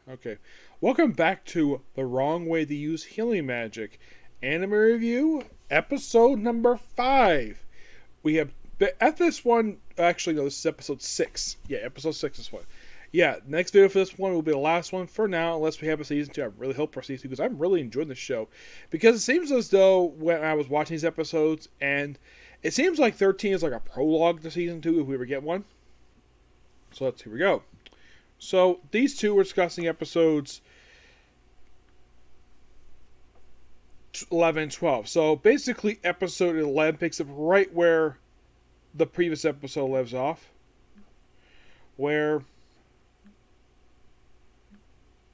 Okay. Welcome back to The Wrong Way to Use Healing Magic. Anime Review, episode number 5. We have, at this one, actually, no, this is episode 6. Yeah, episode 6 is one. Yeah, next video for this one will be the last one for now, unless we have a season 2. I really hope for season 2, because I'm really enjoying this show. Because it seems as though, when I was watching these episodes, and it seems like 13 is like a prologue to season 2, if we ever get one. So here we go. So, these two were discussing episodes 11 and 12. So, basically, episode 11 picks up right where the previous episode leaves off. Where...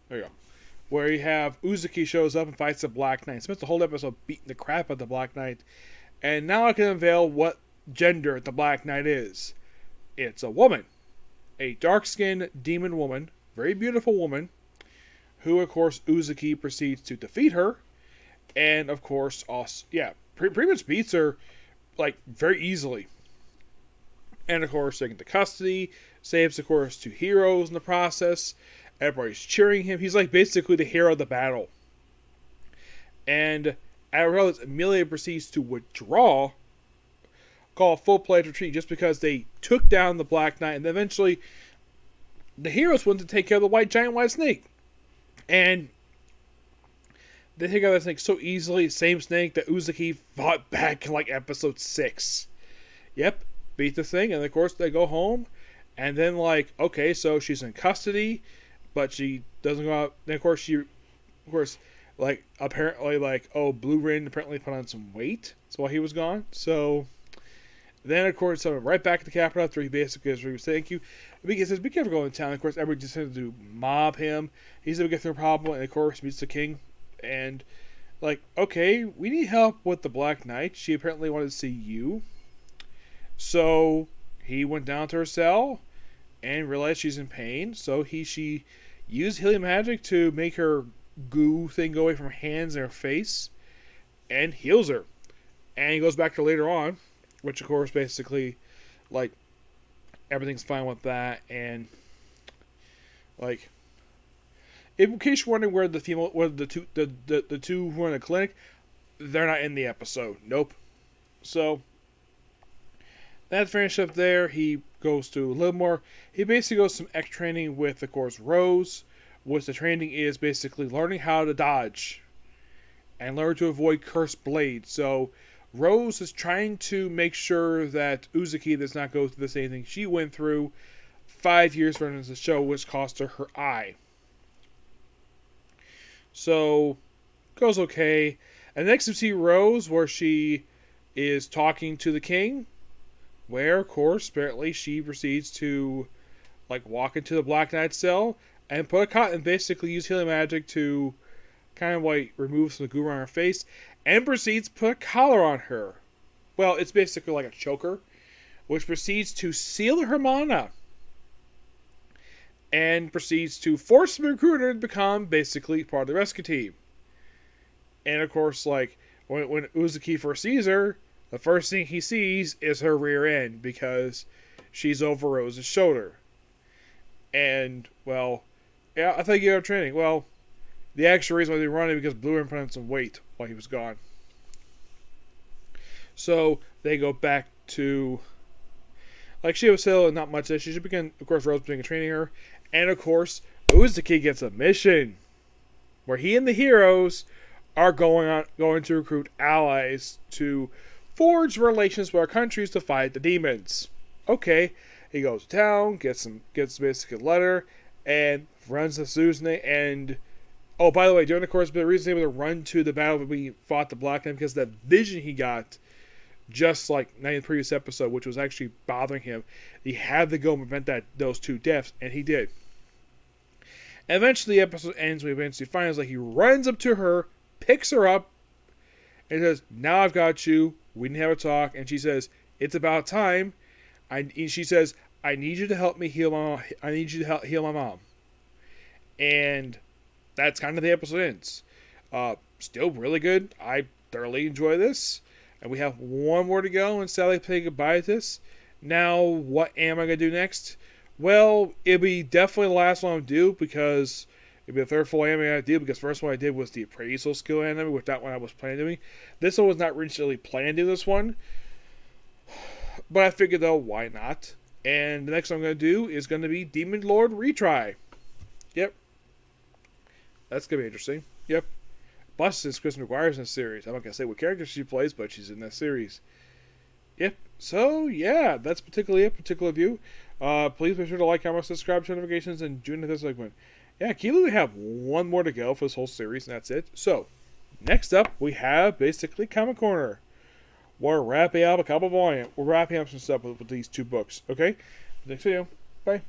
There you go. Where you have Uzuki shows up and fights the Black Knight. Spends the whole episode beating the crap out of the Black Knight. And now I can unveil what gender the Black Knight is. It's a woman. A dark-skinned demon woman, very beautiful woman, who, of course, Uzuki proceeds to defeat her, and, of course, also, pretty much beats her, like, very easily. And, of course, taken to custody, saves, of course, 2 heroes in the process. Everybody's cheering him. He's, like, basically the hero of the battle. And Arrows immediately proceeds to withdraw, call a full-fledged retreat, just because they took down the Black Knight, and eventually the heroes went to take care of the giant white snake. And they take out that snake so easily, same snake that Uzuki fought back in like episode 6. Yep, beat the thing, and of course they go home, and then like, okay, so she's in custody, but she doesn't go out. Then of course, like apparently like, Blue Rin apparently put on some weight, that's why he was gone. So then, of course, right back at the capital after he basically says, thank you. He says, be careful going to town. Of course, everybody just tends to mob him. He's going to get through a problem, and of course, meets the king. And, like, okay, we need help with the Black Knight. She apparently wanted to see you. So, he went down to her cell and realized she's in pain. So, she used healing magic to make her goo thing go away from her hands and her face and heals her. And he goes back to her later on. Which, of course, basically, like, everything's fine with that, and, like, in case you're wondering where the two who are in the clinic, they're not in the episode. Nope. So, that's finished up there. He goes to a little more, he basically goes some X training with, of course, Rose, which the training is basically learning how to dodge, and learn to avoid cursed blades. So, Rose is trying to make sure that Uzuki does not go through the same thing she went through 5 years running the show, which cost her eye. So, goes okay. And next we see Rose, where she is talking to the king, where, of course, apparently she proceeds to, like, walk into the Black Knight cell and and basically use healing magic to kind of, like, remove some goo on her face, and proceeds to put a collar on her. Well, it's basically like a choker, which proceeds to seal her mana, and proceeds to force the recruiter to become basically part of the rescue team. And of course, like, when Uzuki first sees her, the first thing he sees is her rear end, because she's over Rose's shoulder. And, well, yeah, I think you have training. Well, the actual reason why they were running because Blue Rin put on some weight while he was gone. So they go back to, like, she was still not much that she should begin. Of course, Rose began training her, and of course, Uzuki gets a mission where he and the heroes are going to recruit allies to forge relations with our countries to fight the demons. Okay, he goes to town, gets basically a letter, and runs to Suzune and. Oh, by the way, during the course, the reason he was able to run to the battle when we fought the Black Knight, because that vision he got, just like in the previous episode, which was actually bothering him, he had to go and prevent those 2 deaths, and he did. And eventually, the episode ends. We eventually find like he runs up to her, picks her up, and says, "Now I've got you. We didn't have a talk." And she says, "It's about time." She says, "I need you to help me heal my mom. I need you to help heal my mom." And that's kind of the episode ends. Still really good. I thoroughly enjoy this. And we have one more to go and sadly say goodbye to this. Now, what am I going to do next? Well, it'll be definitely the last one I'll do because It'll be the third full anime I do, because the first one I did was the appraisal skill anime, which that one I was planning doing. This one was not originally planned to do this one, but I figured though, why not? And the next one I'm going to do is going to be Demon Lord Retry. Yep. That's going to be interesting. Yep. Plus, since Chris McGuire's in the series, I'm not going to say what character she plays, but she's in that series. Yep. So, yeah, that's particularly it, particular view. Please make sure to like, comment, subscribe, turn notifications, and join this segment. Yeah, Keely, we have one more to go for this whole series, and that's it. So, next up, we have basically Comic Corner. We're wrapping up a couple volumes. We're wrapping up some stuff with these two books. Okay? Next video. Bye.